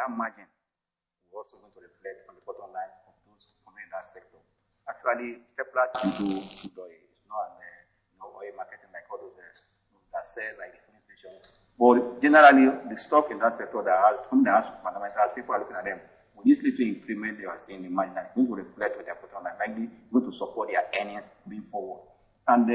that margin will also going to reflect on the bottom line of those companies in that sector. Actually, Kepler into it's not oil marketing like all those that sell like the filling stations. But generally, the stock in that sector that has fundamentals, people are looking at them. With this little increment they are seeing in margin, it's going to reflect with their bottom line, likely it's going to support their earnings moving forward. And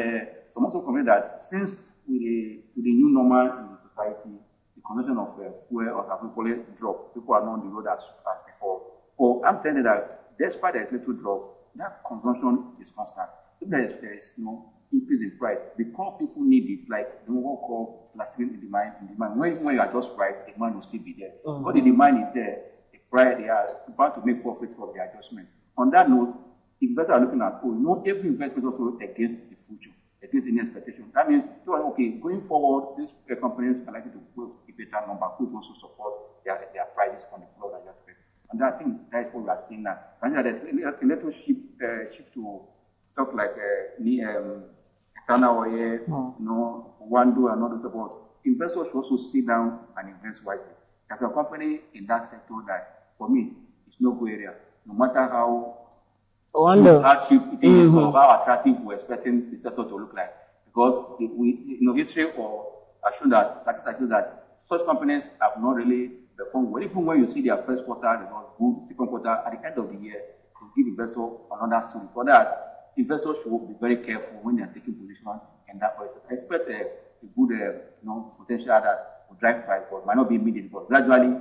some also comment that since with the new normal in the society, the consumption of fuel or as we call it drop, people are not on the road as before. But I'm telling you that despite the little drop, that consumption is constant. If there is no increase in price, because people need it, like the what call lasting in demand. When you adjust price, the demand will still be there. But the demand is there, the price they are about to make profit from the adjustment. On that note, investors are looking at every investment also against the future, against any expectation. That means okay, going forward, these companies are likely to grow a better number, could also support their prices on the floor that you have to pay. And I think that is what we are seeing now. And let us shift to stuff like Tana Oye, Wando and all those stuff. But investors should also sit down and invest wisely. There's a company in that sector that, for me, it's no go area. No matter how cheap it is or how attractive we're expecting the sector to look like. Because history has shown that such companies have not really performed well. Even when you see their first quarter, it was good, second quarter, at the end of the year, to give investors another story. For that, investors should be very careful when they are taking position in that place. I expect a good potential that will drive price, but might not be immediate, but gradually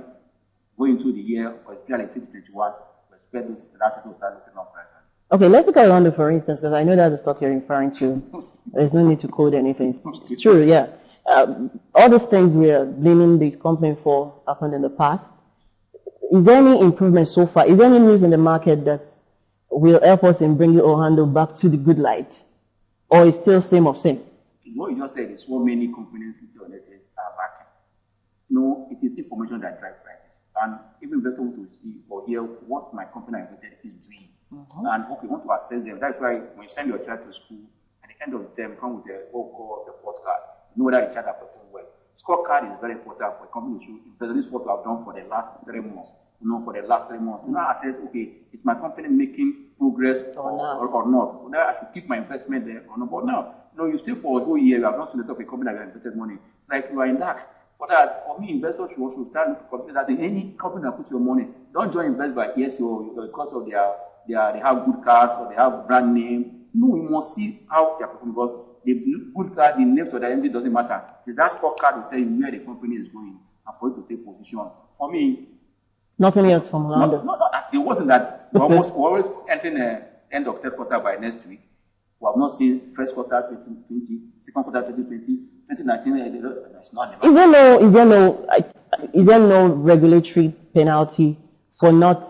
going into the year, or especially 2021, we expect that sector to start looking up price. Okay, let's look at Rondo, for instance, because I know that's the stock you're referring to. There's no need to code anything. It's true, yeah. All these things we are blaming this company for happened in the past. Is there any improvement so far? Is there any news in the market that will help us in bringing Ohando back to the good light? Or is still same of same? What you just said is so many companies are backing. It is information that drives prices. And even investors want to see or hear what my company is doing. And okay, want to assess them. That's why when you send your child to school, at the end of the term, you come with what we call the report card. You know whether your child has performed well. Scorecard is very important for a company to show if this is what we have done for the last 3 months. For the last 3 months. Assess, okay, is my company making progress or not? Whether I should keep my investment there or not. But now, you stay for a whole year, you have not seen the top of a company that has invested money. Like you are in that. But for me, investors should also start looking at that in any company that puts your money. Don't join invest by ESO because of they have good cars or they have brand name. No, you must see how they are performing because the good card, the names of the MD doesn't matter. That scorecard will tell you where the company is going and for you to take position. For me, nothing else from Orlando. No, it wasn't that. We're always entering end of third quarter by next week. We have not seen first quarter 2020, second quarter 2020, 2019. It's not. Is there no regulatory penalty for not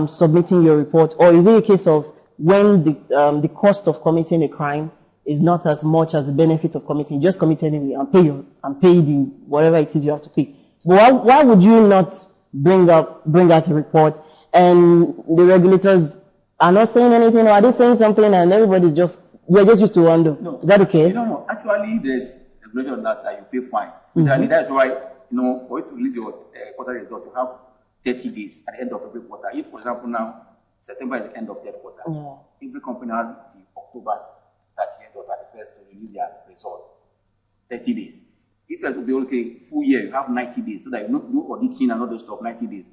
submitting your report, or is it a case of when the cost of committing a crime is not as much as the benefit of committing, just commit anyway and pay the whatever it is you have to pay? But why would you not bring out a report and the regulators are not saying anything, or are they saying something and everybody's we're just used to wonder? No. Is that the case? No. Actually, there's a regulation that you pay fine. That's why, for you to release your quarter result, you have 30 days at the end of every quarter. If, for example, now, September is the end of third quarter, every company has the October 30th or 31st to release their result. 30 days. If you have to be full year, you have 90 days, so that you don't do auditing and all those stuff, 90 days.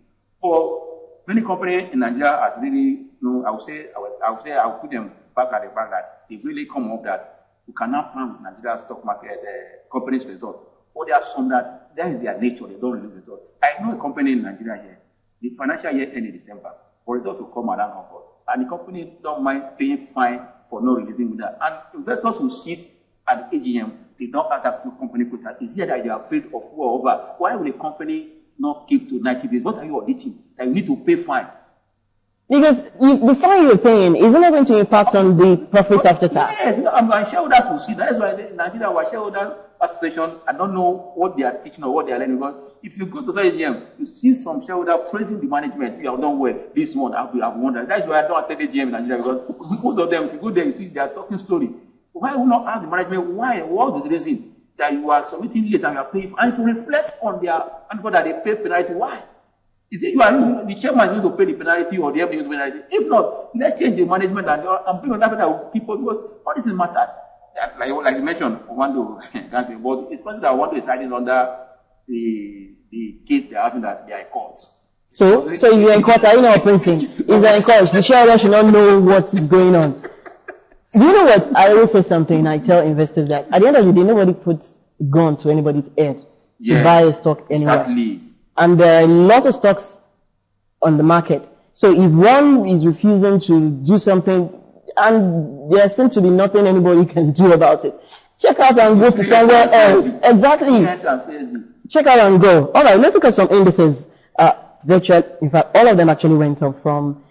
For many companies in Nigeria has really, I'll put them back at the fact that they've really come up that you cannot plan with Nigeria stock market company's result. Or there are some that is their nature, they don't release results. I know a company in Nigeria here, the financial year ends in December, for results to come around August, and the company don't mind paying fine for not releasing with that. And investors who sit at the AGM, they don't have that company quota. It's here that they are afraid of who or over. Why will a company not keep to 90 days? What are you auditing? That you need to pay fine. Because before you're paying, isn't it going to impact on the profits after tax? Yes, my shareholders will see. That's why in Nigeria, our shareholders association, I don't know what they are teaching or what they are learning. Because if you go to say AGM, you see some shareholders praising the management. You have done well. This one, I've wondered. That's why I don't attend AGM in Nigeria, because most of them, if you go there, you see they are talking story. Why would not ask the management why? What is the reason? that you are submitting late and you are paying for, and to reflect on their and that they pay penalty. Why? Is it you are the chairman need to pay the penalty or the MD the penalty? If not, let's change the management and bring on that will keep on, because all this matters. Like you mentioned, Wando, but it's possible that Wando is hiding under the case they are having that they are in court. So if you're in court, are you not operating? If you're in court, the shareholder should not know what is going on. Do you know what? I always say something, I tell investors that at the end of the day, nobody puts a gun to anybody's head to buy a stock anywhere. Exactly. And there are a lot of stocks on the market. So if one is refusing to do something, and there seems to be nothing anybody can do about it, check out and go to somewhere else. Exactly. Check out and go. All right, let's look at some indices. In fact, all of them actually went up from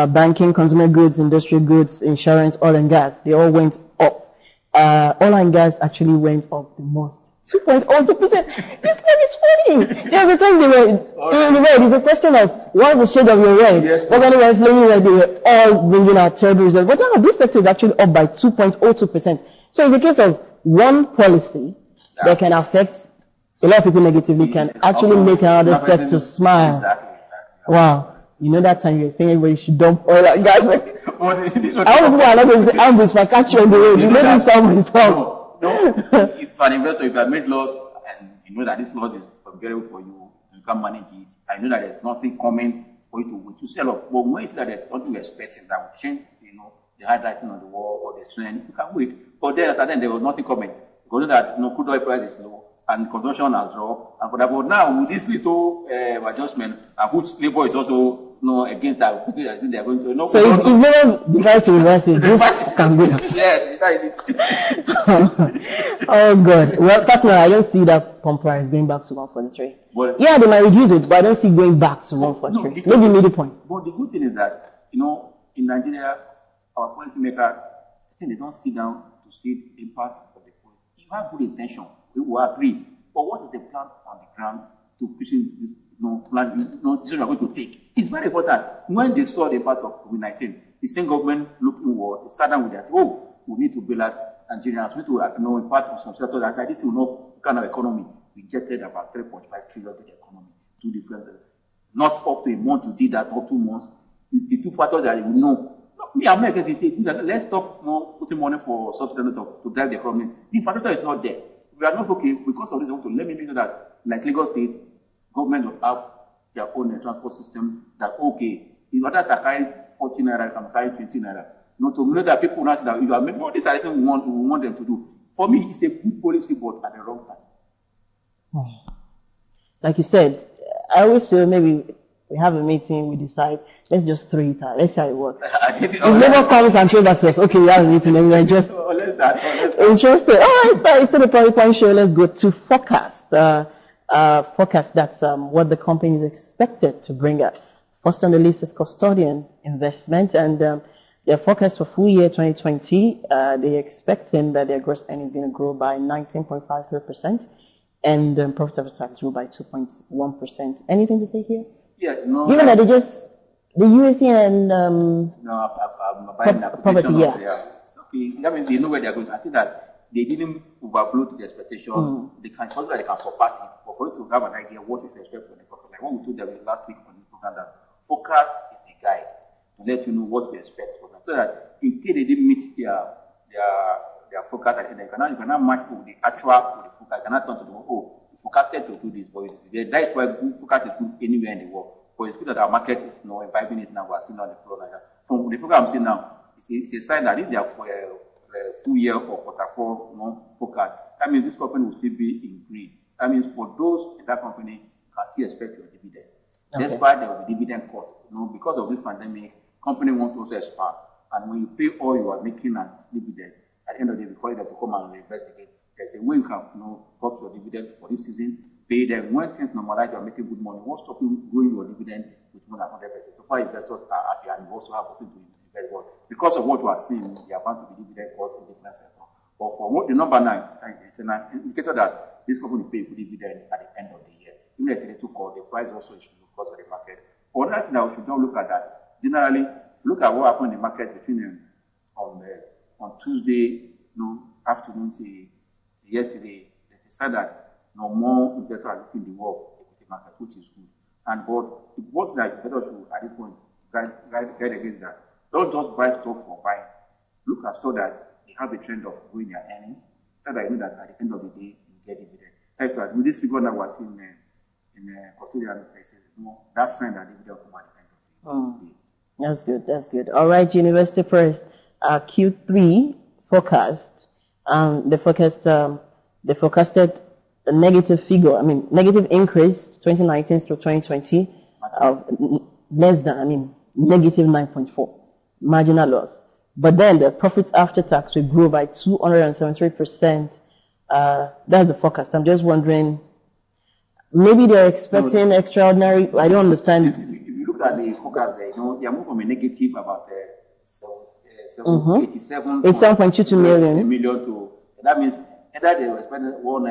banking, consumer goods, industrial goods, insurance, oil and gas. They all went up. Oil and gas actually went up the most. 2.02%. This thing is funny. Every time they were in the red, it's a question of what was the shade of your red. Yes. What kind of flaming red, they were all bringing out terrible results. But now this sector is actually up by 2.02%. So it's a case of one policy that can affect a lot of people negatively can actually make another sector smile. Exactly. Wow. You know that time you were saying everybody should dump oil and gas. All people are not going to say ambush for catch you on the road. You know this sound is No. If an investor, if you have made loss and you know that this loss is unbearable for you, you can't manage it, I know that there's nothing coming for you to sell off. But when you see that there's something you're expecting that will change, the handwriting on the wall or the trend, you can wait. But then after then there was nothing coming. Because you know that crude oil price is low and consumption has dropped. And for that, but now with this little adjustment, and which labor is also against that, I think they are going to. So if no one decides to reverse it, this can go. Yes, that is it. Oh God. Well, personally, I don't see that pump price going back to 143. But, yeah, they might reduce it, but I don't see going back to 143. Maybe middle point. But the good thing is that, in Nigeria, our policymakers, I think they don't sit down to see the impact of the policy. If you have good intention, we will agree. But what is the plan on the ground to pushing this plan, decision we are going to take? It's very important. When they saw the impact of COVID-19, the same government looked inward, they sat down with that, we need to build out Nigerians, we need to impact on some sectors like this will not kind of economy. We injected about 3.5 trillion to the economy, two different, not up to a month, we did that, or 2 months. The two factors that we know. Me, I'm not against it. Let's stop putting money for subsidies to drive the economy. The infrastructure is not there. We are not okay because of this. I want to let me know that, like Lagos State, government will have their own transport system. That in order to carry 14 naira, you can carry 20 naira. To know that people not that you are making all these are things we want them to do. For me, it's a good policy, but at the wrong time. Like you said, I always feel maybe we have a meeting, we decide. Let's just throw it out. Let's see how it works. If neighbor comes and throws back to us, okay, we have a meeting and we're just interested. All right, instead of PowerPoint show, let's go to forecast. Forecast, that's what the company is expected to bring out. First on the list is Custodian Investment, and their forecast for full year 2020, they're expecting that their gross earnings is going to grow by 19.53%, and profit after tax grew by 2.1%. Anything to say here? Yeah, no. Given that they just the USC and I'm buying the property, So, that means they know where they're going. I see that they didn't overblow to the expectation. They can surpass it. But for you to have an idea what you expect from the property, like what we told them last week on the program, that forecast is a guide to let you know what we expect from them. So that in case they didn't meet their forecast, you cannot match with the actual with the forecast. You cannot turn to the we forecasted to do this, but that's why forecast is good anywhere in the world. But it's good that our market is imbibing it now. We're seeing on the floor like that. From the program I'm seeing now, it's a sign that if they are for a full year or quarter four forecast, that means this company will still be in green. That means for those in that company can still expect your dividend. Okay. Despite there will be dividend cut. Because of this pandemic, company wants to also expand. And when you pay all you are making as dividend, at the end of the day, we call it to come and investigate. There's a way you can cut your dividend for this season. Pay them. When things normalize, you are making good money. Won't stop you growing your dividend with more than 100%. So far, investors are happy and you also have to invest well. Because of what you are seeing, you are bound to be dividend cut in different sectors. But for what the number 9, it's an indicator that this company pay good dividend at the end of the year. Even if they took call, the price also is because of the market. For that, now we should not look at that. Generally, if you look at what happened in the market between on Tuesday afternoon till yesterday, there's a said that no more investors are looking the world of equity market, which is good. And but what that investors should at this point guide against that. Don't just buy stuff for buying. Look at stuff that they have a trend of growing their earnings, so that you know that at the end of the day you get dividend. That's right. With this figure that was in custodian places, that's sign that dividend come at the end of the day. That's good. That's good. All right, University Press, Q3 forecast. They forecasted a negative figure. I mean, negative increase 2019 to 2020 of less than, negative 9.4 marginal loss. But then the profits after tax will grow by 273%. That's the forecast. I'm just wondering, maybe they're expecting extraordinary. I don't understand. If you look at the forecast there, they are moving from a negative about 87.22 million to, that means either they were expecting one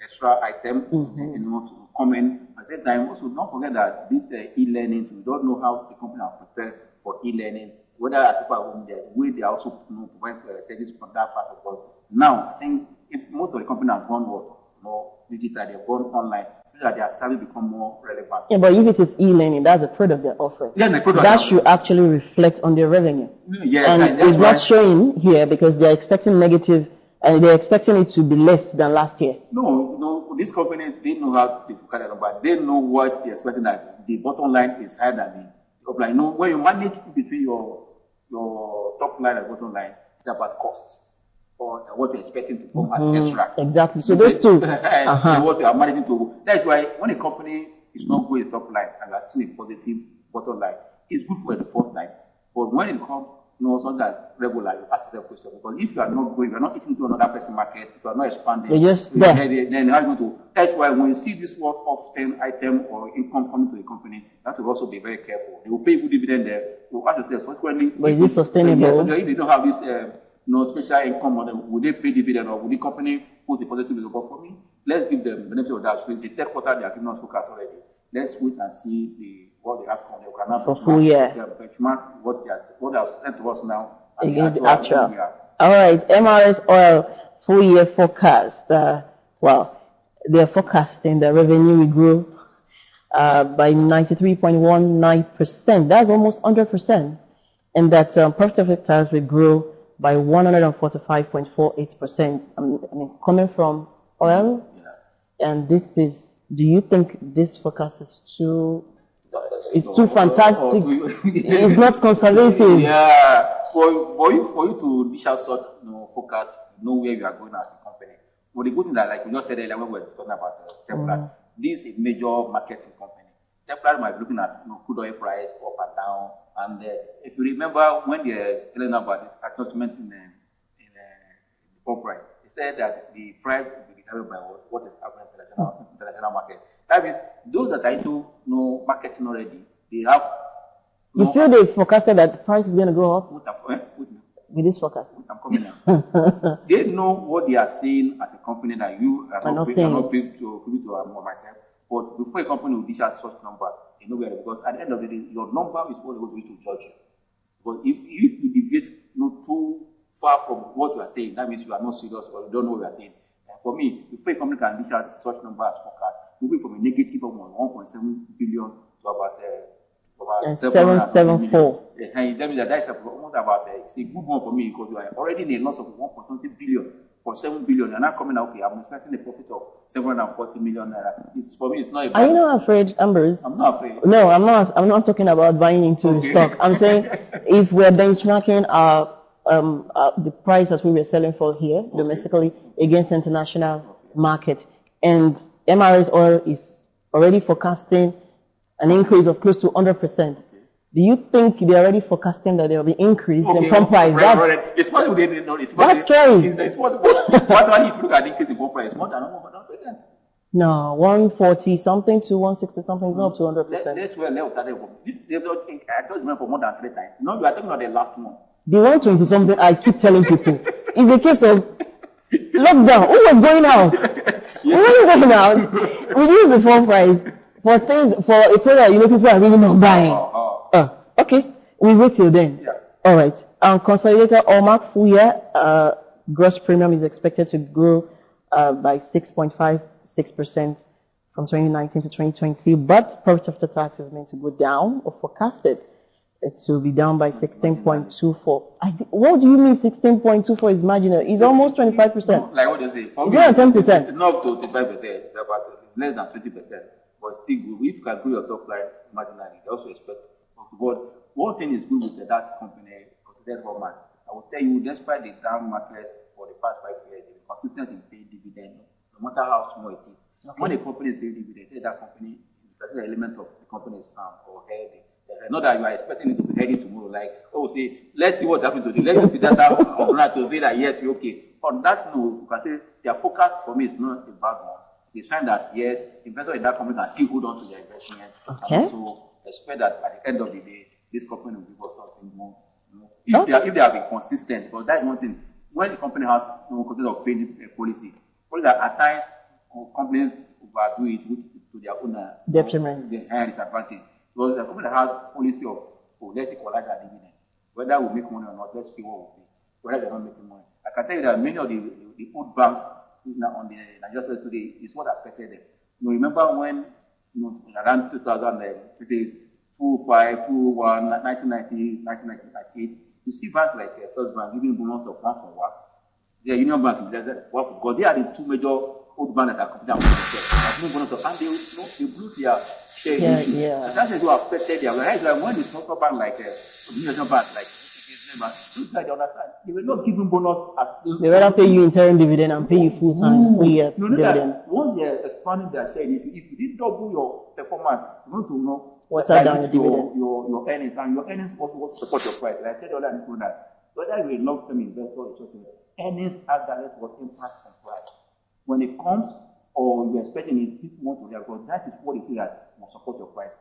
extra item to come in. At the same time, also don't forget that this e-learning, we don't know how the company are prepared for e-learning, whether at people are home there, the way they also provide service from that part of the world. Now, I think if most of the company has gone digital, they've gone online, so that their service become more relevant. Yeah, but if it is e-learning, that's a product they're offering. Yeah, the product that should actually reflect on their revenue. Yeah, and it's not showing here because they're expecting negative, and they're expecting it to be less than last year. No, these companies, they know how to look at it, but they know what they're expecting, that the bottom line is higher than the top line. When you manage between your top line and bottom line, it's about cost, or what you're expecting to come as extra. Exactly. So those two. What you are managing to. That's why when a company is not going top line and has seen a positive bottom line, it's good for the first time. But when it comes, something that's regular, you ask the question. Because if you are not going, you are not eating to another person's market, if you are not expanding, you're just there. Then how are you going to? That's why when you see this word often item or income coming to the company, you have to also be very careful. They will pay good dividend there. You ask yourself, subsequently, but is it sustainable? So if they don't have this special income on them, would they pay dividend, or would the company put the positive result for me? Let's give them benefit of that. So the third quarter they are giving us forecast already. Let's wait and see what they have come. They can for full year. Benchmark what they have sent to us now against the actual. All right, MRS Oil full year forecast. They're forecasting the revenue will grow by 93.19%. That's almost 100%, and that profit after tax will grow by 145.48%. Coming from oil, and this is. Do you think this forecast is too? It's too fantastic. It's not conservative. Yeah, for you to dish out such forecast, know where you are going as a company. But the good thing that, like we just said earlier when we were discussing about Templar, this is a major marketing company. Templar might be looking at crude oil price up and down. And if you remember when they are telling about this adjustment in the pump price, they said that the price will be determined by what is happening in the international market. That means those that are into marketing already, they have. You feel they forecasted that the price is going to go up? With this forecast? I'm coming now. They know what they are saying as a company that you are not paid to myself. But before a company will dish out such number, they know where, because at the end of the day, your number is what they're going to judge you. But if you deviate too far from what you are saying, that means you are not serious or you don't know what you are saying. And for me, before a company can dish out such number as forecast, moving from a negative of 1.7 billion to about 774. And that means that's almost about it's a good one for me, because you are already in a loss of 1.7 billion for 7 billion. You're not coming out, okay, I'm expecting a profit of 740 million naira. For me, it's not a bad. Are you not afraid, Ambers? I'm not afraid. No, I'm not. I'm not talking about buying into stock. I'm saying if we're benchmarking the price as we were selling for here domestically against international market, and MRS Oil is already forecasting an increase of close to 100%. Do you think they're already forecasting that there will be increase in pump price? It's possible they didn't know. That's scary. It's possible. What if you look at the increase in pump price? More than 100%. No, 140 something to 160 something is not up to 100%. That's where they started from. They've not, I told you for more than 3 times. No, you are talking about the last one. The 120 something, I keep telling people, in the case of lockdown, who was going out? Who was going out? We use the pump price for things, for a product people are really not buying. Okay, we wait till then. Yeah. All right. Consolidated Allmark full year gross premium is expected to grow by 6.56% from 2019 to 2020, but profit after tax is meant to go down, or forecasted it to be down by 16.24. What do you mean 16.24 is marginal? It's almost 25%. Like what you say, for it's me, not 10%. It's not to 25%, it's about less than 20%. But still good. If you can grow your top line marginally, they also expect. But one thing is good with that company, considered Roman. I will tell you, despite the down market for the past 5 years, they've been consistent in paying dividend, no matter how small it is. Okay. When a company is paying dividend, say that company, the element of the company is sound or healthy. Not that you are expecting it to be heading tomorrow, like, oh, say, let's see what happens today. Let's see data on that to say that yes, we're okay. On that note, you can say their focus for me is not a bad one. It's a sign that yes, investors in that company can still hold on to their investment. Okay. And also expect that at the end of the day, this company will give us something more. If they have been consistent, because that's one thing. When the company has no control of paying policy, that at times companies overdo it to their own detriment, the higher disadvantage. Because the company that has policy of let's equalize our dividend, whether we make money or not, let's pay what we pay, whether they're not making money. I can tell you that many of the old banks on the Nigeria today is what affected them. Remember when around 2000, let's say 2005, 2001, 1990, 1998, you see banks like First Bank giving bonus of 1 for 1. The Union Bank, because they are the two major old banks that are competing with themselves. And they blew their share. And that's what affected their lives. Like when the central bank like Union Bank, like they understand. They were not giving bonus at they rather pay you interim dividend and pay you full time dividend. Once they are expanding their share, if you did double your performance, you want to know what's down your dividend. Your earnings, and your earnings also support your price. Like I said earlier, that whether you're a long-term investor or something, earnings have direct impact on price. When it comes or you're expecting it, people want to react, because that is what it is that will support your price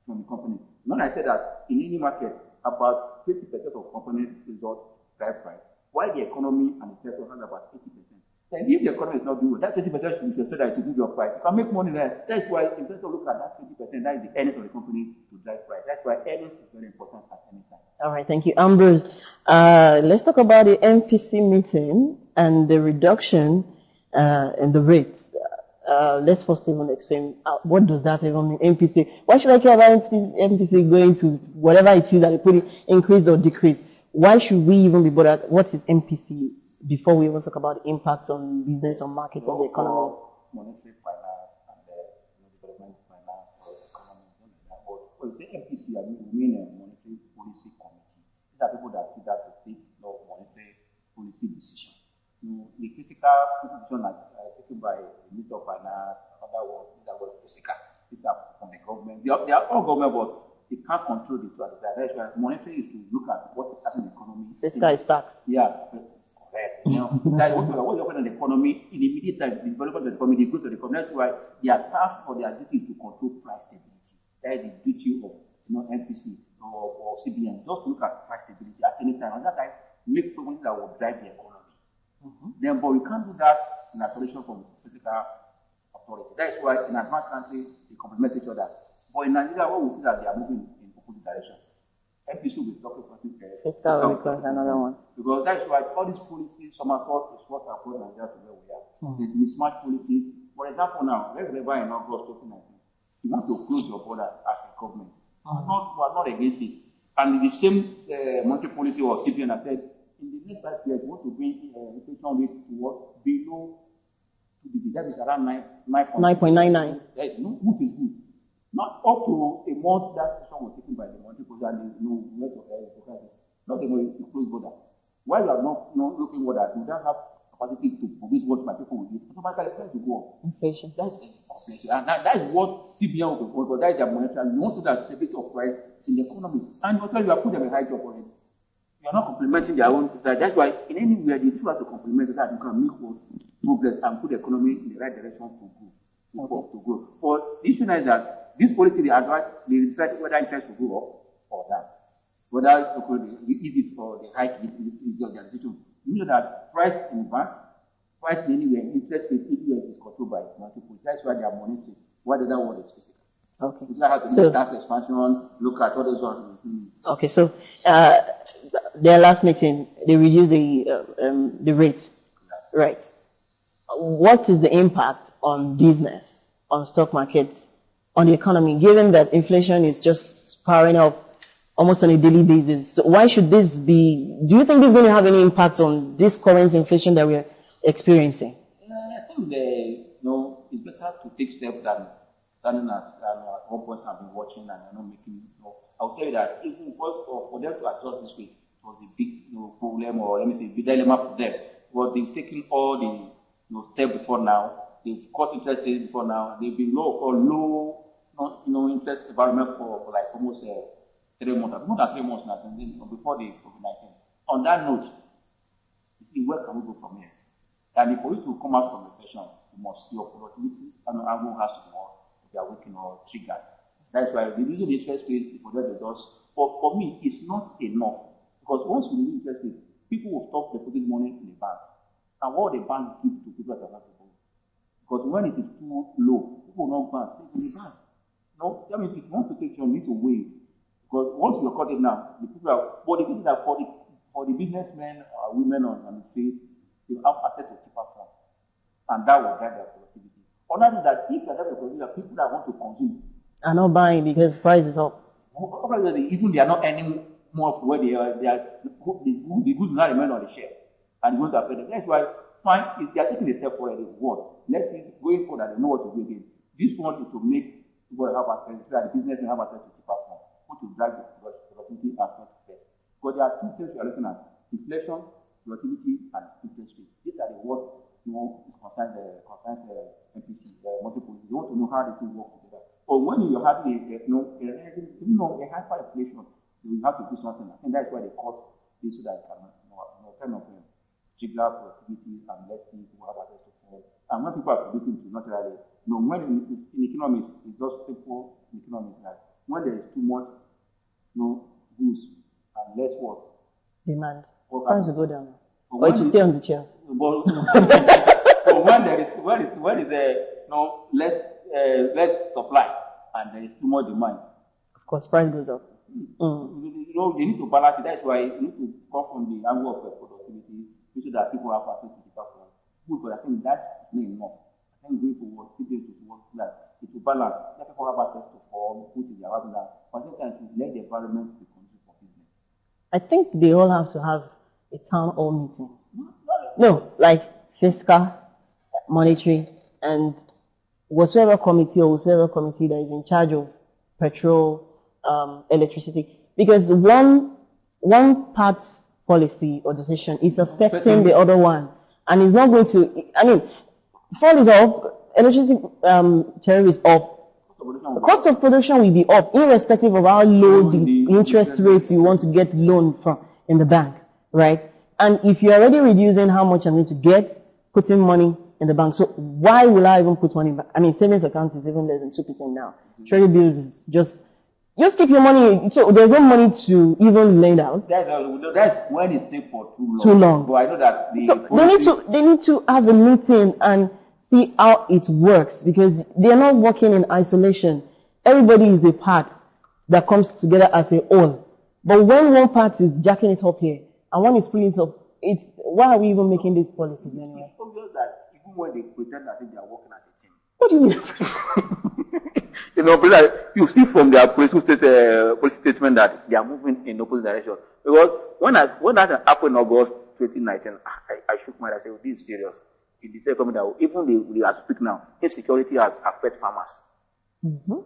from the company. When I said that in any market, about 50% of companies results drive price, while the economy and the sector has about 80%. And if the economy is not doing that 20% should be that to give your price. You can make money there. That's why investors look at that 20%, that is the earnings of the company to drive price. That's why earnings is very important at any time. All right, thank you. Ambrose, let's talk about the MPC meeting and the reduction in the rates. Let's first even explain what does that even mean, MPC. Why should I care about MPC going to whatever it is that they put it, increased or decreased? Why should we even be bothered? What is MPC before we even talk about the impact on business, on markets, on the economy? Monetary finance and development finance or economy. But when you say MPC, I mean a monetary policy committee. These are people that sit down to take monetary policy decisions. The physical institution taken by the Minister of Finance, other ones, these are physical. These are from the government. They are all government, but they can't control the two. That's why monetary is to look at what is happening in the economy. Fiscal is tax. Yeah, correct. That's what's happening in the economy. In the immediate time, the development of the economy, the growth of the economy. That's why their task or their duty is to control price stability. That is the duty of MPC or CBN. Just to look at price stability at any time. At that time, make programs that will drive the economy. Then, but we can't do that in isolation from physical authority. That is why in advanced countries, they complement each other. But in Nigeria, what we see that they are moving in opposite direction. MPC will talk about fiscal request, another one. Because that's why all these policies, some are thought is what are put Nigeria to where we are. The mismatched policies. For example, now, let's remember in August 2019, you want to close your border as a government. We are not against it. And the same monetary policy or CBN has said, in the next 5 years, we want to bring inflation rate to what? Below 2%. That is around 9.99. Which is good. Not up to a month that decision was taken by the monetary policy and there is no net of not a way to close border. While you are not looking what that, you don't have capacity to produce what my people will need. Automatically, price will go up. Inflation. That's inflation. And that is what CBN will be, because that is their monetary. You want to that stability of price in the economy. And also, you are putting them in high job already. You are not complementing their own society. That's why in any way the two have to complement so that you can make progress and put the economy in the right direction to grow. For the issue is that this policy they decide whether interest will go up or down. Whether the easy or the high is their decision. You know that price in bank, price anywhere, interest rate anywhere is controlled by multiple. That's why they are monitoring. What the other one is physical. Okay. You have to make tax expansion, look at all those ones. Okay, so their last meeting, they reduced the rate, right? what is the impact on business, on stock markets, on the economy, given that inflation is just spiraling up almost on a daily basis? So why should this be, do you think this is going to have any impact on this current inflation that we're experiencing? I think it's better to take steps than standing at one point I've been watching and not making. I'll tell you that even for them to adjust this way, it was a big problem, or let me say, big dilemma for them. But they've taken all the steps before now. They've cut interest rates before now. They've been low interest environment for like almost 3 months, more than 3 months now, before the COVID-19. On that note, you see, where can we go from here? And for you to come out from the session, you must see your productivity and everyone has to know if they are working or triggered. That's why reducing the interest rate for them does. But for me, it's not enough. Because once you reduce interest rate, people will stop depositing money in the bank. And what the bank gives to people that are not supposed. Because when it is too low, people will not go and stay in the bank. No, that means if you want to take your need to wait. Because once you are cut it now, the people are, but the people that for the businessmen or women on the street, they have access to cheaper funds. And that will drive their productivity. Another is that if you have a productivity, people that want to consume are not buying because price is up. Even they are not earning more for where they are. The goods not remain on the shelf. And going to affect them. That's why, fine, if they are taking a step forward, let's see, going forward, they know what to do again. This one is to make people have access, so that the business may have access to cheaper funds, which will drive the productivity aspect first. But there are two things we are looking at: inflation, productivity, and interest rate. These are the words is concerned MPC, multiple. You want to know how the two work together. But when you're having a hyperinflation, you have to do something. I think that's why they call this, so that kind of trigger productivity and let's see people have access to funds. And when people are producing to naturally, when in economics, it's just simple in economics that when there is too much goods and less work, demand, price will go down. Or it will stay on the chair. But when there is less supply and there is too much demand, of course, price goes up. They need to balance it. That's why you need to come from the angle of productivity, so that people have access to the platform. But I think that's not enough. I think going forward, people to work that it will balance. Let people have access to form, put in their webinar, but sometimes let the environment be conducive for business. I think they all have to have a town hall meeting. No, like fiscal, monetary, and whatsoever committee that is in charge of petrol, electricity, because one part's policy or decision is affecting the other one, and it's not going to. I mean, fuel is up, electricity tariff is up, the cost of production will be up, irrespective of how low the interest rates you want to get loan from in the bank, right? And if you're already reducing how much I'm going to get, putting money in the bank, so why will I even put money back? I mean, savings accounts is even less than 2% now. Treasury bills is just keep your money. So there's no money to even lend out. That's when it's stay for too long. Too long. But I know that they need to have a meeting and see how it works, because they are not working in isolation. Everybody is a part that comes together as a whole. But when one part is jacking it up here and one is pulling it up, why are we even making these policies anyway? It's obvious that even when they pretend that they are working as a team. What do you mean? You see from their police statement that they are moving in opposite direction. Because when that happened in August 2019, I shook my head. I said, this is serious. It is coming that even they are speaking now, insecurity has affected farmers.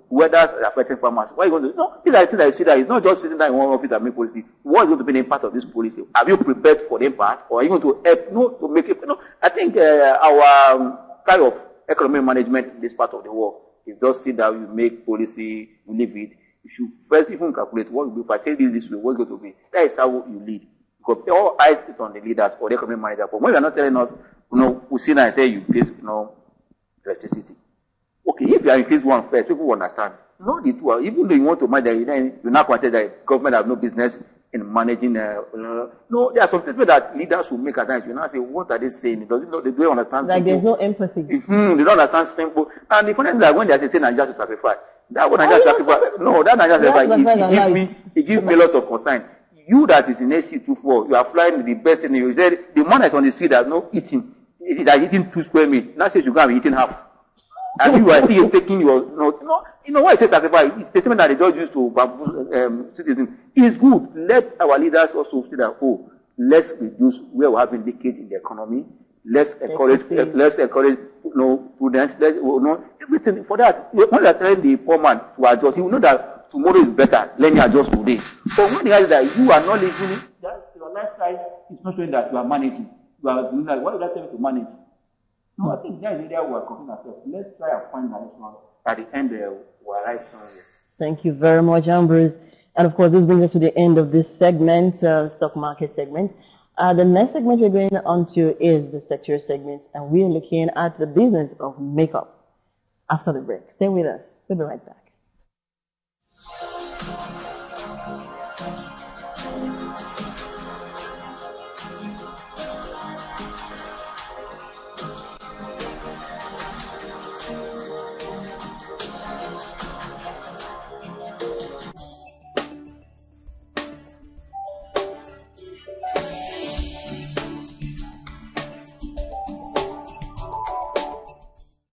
Weather is affecting farmers. What are you going to do? No, these are the things that you see that it's not just sitting down in one office and make policy. What is going to be the impact of this policy? Have you prepared for the impact, or are you going to help to make it? I think our kind of economic management in this part of the world is just see that you make policy, you leave it. You should first even calculate what will be. If I say this way, what's going to be? That is how you lead. Because all eyes is on the leaders or the economic manager. But when you are not telling us, we see now and say you increase, electricity. Okay, if you are increase one first, people will understand. No, the two, even though you want to manage, you're not going to say that government have no business in managing. No, there are some things that leaders will make at times. You now say, what are they saying? They don't understand. Like there's no empathy. They don't understand simple. And the funny thing is that when they are saying Nigeria to sacrifice, that one Nigeria sacrifice. No, that Nigeria sacrifice. It gives me a lot of concern. You that is in AC24, you are flying the best thing. You said the man that's on the street has no eating. that eating 2 square meals. Now says you go and be eating half. And you are still taking your, why I say sacrifice? It's a statement that they just use to citizens. It is good. Let our leaders also say that, let's reduce where we're having leakage in the economy. Let's encourage, prudence. Everything for that. When they tell the poor man to adjust, you know that tomorrow is better. Let me adjust today. But when they realize that you are not living, that your lifestyle is not showing that you are managing. You are doing that. Why would I tell you to manage? No, I think that is the area we are confusing ourselves. Let's try and find direction. At the end, we're right somewhere. Thank you very much, Ambrose. And of course, this brings us to the end of this segment, stock market segment. The next segment we're going on to is the sector segment, and we're looking at the business of makeup after the break. Stay with us. We'll be right back.